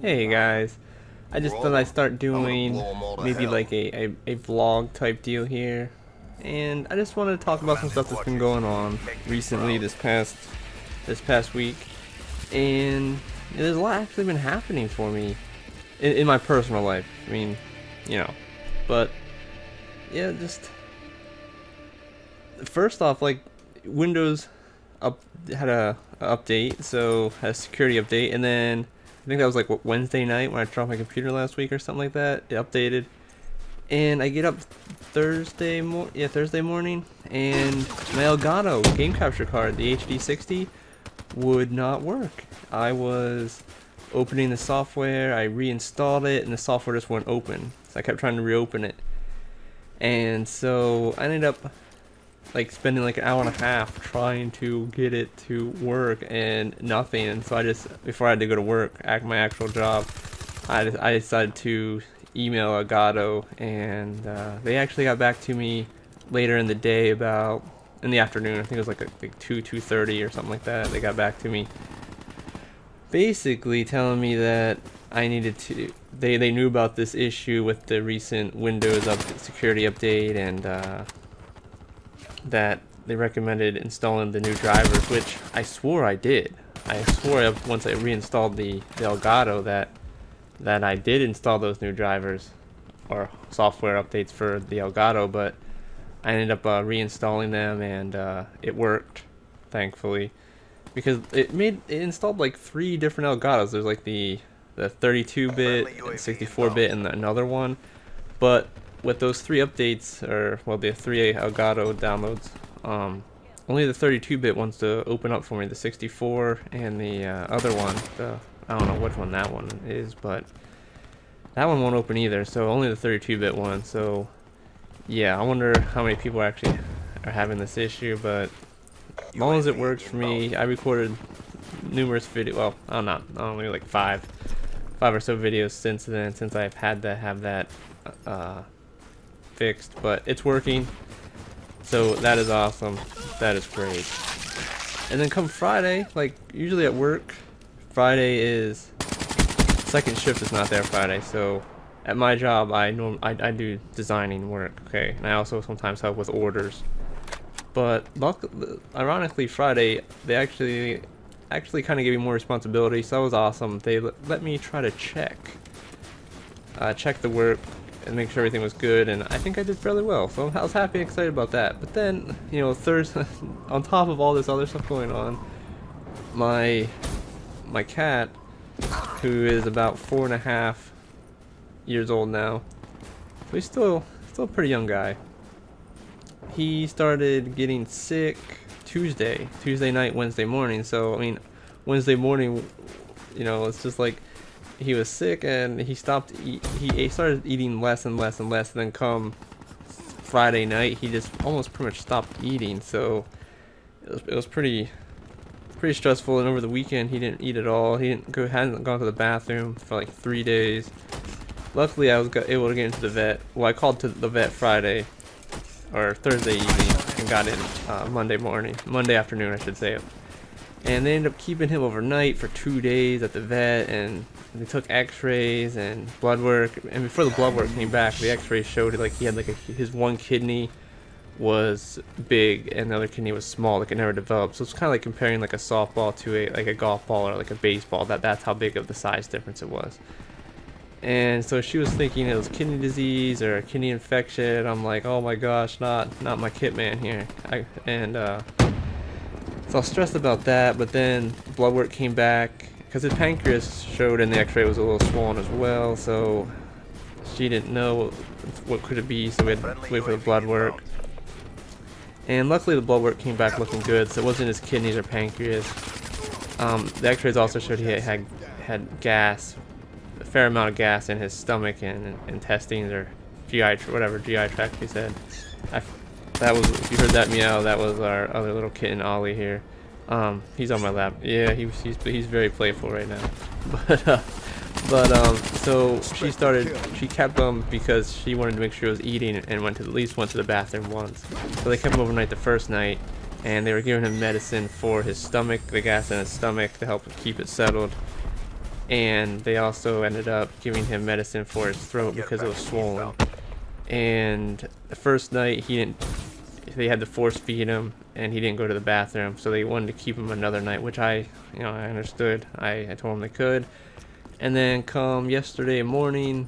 Hey guys, I just thought I'd start doing maybe like a vlog type deal here, and I just wanted to talk about some stuff that's been going on recently this past week, and there's a lot actually been happening for me in my personal life. I mean, you know, but yeah, just first off, like Windows had a update, so had a security update, and then I think that was like what, Wednesday night when I dropped my computer last week or something like that. It updated, and I get up Thursday morning, and my Elgato game capture card, the HD60, would not work. I was opening the software, I reinstalled it, and the software just wouldn't open. So I kept trying to reopen it, and so I ended up like spending like an hour and a half trying to get it to work and nothing. And so I just, before I had to go to work, my actual job, I decided to email Elgato, and they actually got back to me later in the day, about in the afternoon. I think it was like 2:30 or something like that. They got back to me basically telling me that I needed to, they knew about this issue with the recent Windows security update, and that they recommended installing the new drivers, which I swore I did. I swore once I reinstalled the Elgato that I did install those new drivers or software updates for the Elgato, but I ended up reinstalling them, and it worked, thankfully, because it installed like 3 different Elgatos. There's like the 32-bit, 64-bit, and another one, but with those 3 updates, or well, the 3 Elgato downloads, only the 32-bit wants to open up for me. The 64 and the other one, I don't know which one that one is, but that one won't open either. So only the 32-bit one. So yeah, I wonder how many people actually are having this issue. But as long as it works for me, I recorded numerous videos. Well, I don't know, maybe like five or so videos since then, since I've had to have that fixed, but it's working, so that is awesome. That is great. And then come Friday, like usually at work, Friday is second shift is not there Friday, so at my job I do designing work, okay, and I also sometimes help with orders. But ironically, Friday they actually kind of gave me more responsibility, so that was awesome. They let me try to check the work and make sure everything was good, and I think I did fairly well, so I was happy and excited about that. But then, you know, Thursday, on top of all this other stuff going on, my cat, who is about 4.5 years old now, so he's still a pretty young guy, he started getting sick Tuesday night, Wednesday morning. So I mean, Wednesday morning, you know, it's just like he was sick, and he started eating less and less and less, and then come Friday night he just almost pretty much stopped eating. So it was pretty stressful. And over the weekend he didn't eat at all. He hadn't gone to the bathroom for like 3 days. Luckily I was able to get into the vet. Well, I called to the vet Friday or Thursday evening and got in Monday afternoon, I should say. And they ended up keeping him overnight for 2 days at the vet, and they took x-rays and blood work. And before the blood work came back, the x-rays showed like he had like his one kidney was big and the other kidney was small, like it never developed. So it's kind of like comparing like a softball to a golf ball or like a baseball. That's how big of the size difference it was. And so she was thinking it was kidney disease or a kidney infection. I'm like, oh my gosh, not my kit man here. So I was stressed about that. But then blood work came back, because his pancreas showed in the x-ray was a little swollen as well. So she didn't know what could it be, so we had to wait for the blood work. And luckily the blood work came back looking good, so it wasn't his kidneys or pancreas. The x-rays also showed he had gas, a fair amount of gas in his stomach and intestines, or GI tract, he said. That was, if you heard that meow, that was our other little kitten, Ollie, here. He's on my lap. Yeah, he's very playful right now. So she kept him because she wanted to make sure he was eating, and went to the bathroom once. So they kept him overnight the first night, and they were giving him medicine for his stomach, the gas in his stomach, to help keep it settled. and they also ended up giving him medicine for his throat because it was swollen. And the first night they had to force feed him, and he didn't go to the bathroom, so they wanted to keep him another night, which I understood. I told them they could. And then come yesterday morning,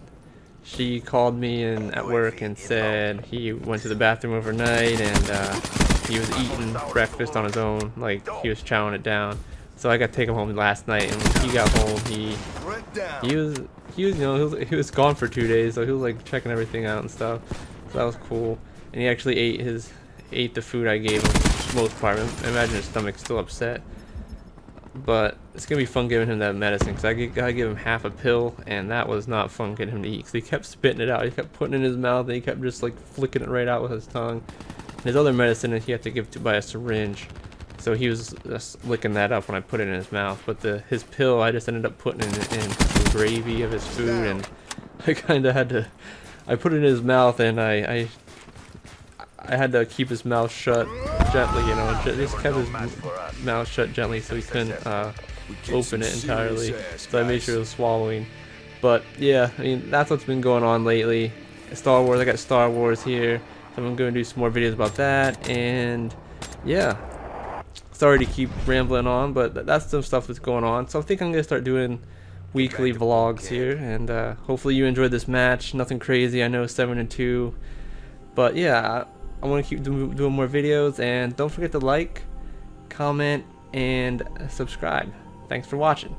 she called me at work and said he went to the bathroom overnight, and he was eating breakfast on his own, like he was chowing it down. So I got to take him home last night, and when he got home, he was gone for 2 days, so he was like checking everything out and stuff. So that was cool. And he actually ate the food I gave him for the most part. I imagine his stomach's still upset. But it's gonna be fun giving him that medicine, because I give him half a pill, and that was not fun getting him to eat, because he kept spitting it out. He kept putting it in his mouth, and he kept just like flicking it right out with his tongue. And his other medicine he had to give by a syringe, so he was just licking that up when I put it in his mouth. But his pill, I just ended up putting it in the gravy of his food, and I kind of had to. I put it in his mouth, and I had to keep his mouth shut gently, just kept his mouth shut gently so he couldn't open it entirely. So I made sure it was swallowing. But yeah, I mean, that's what's been going on lately. Star Wars, I got Star Wars here, so I'm going to do some more videos about that. And yeah, sorry to keep rambling on, but that's some stuff that's going on. So I think I'm going to start doing weekly vlogs here, and hopefully you enjoyed this match. Nothing crazy, I know, 7-2, but yeah, I want to keep doing more videos, and don't forget to like, comment, and subscribe. Thanks for watching.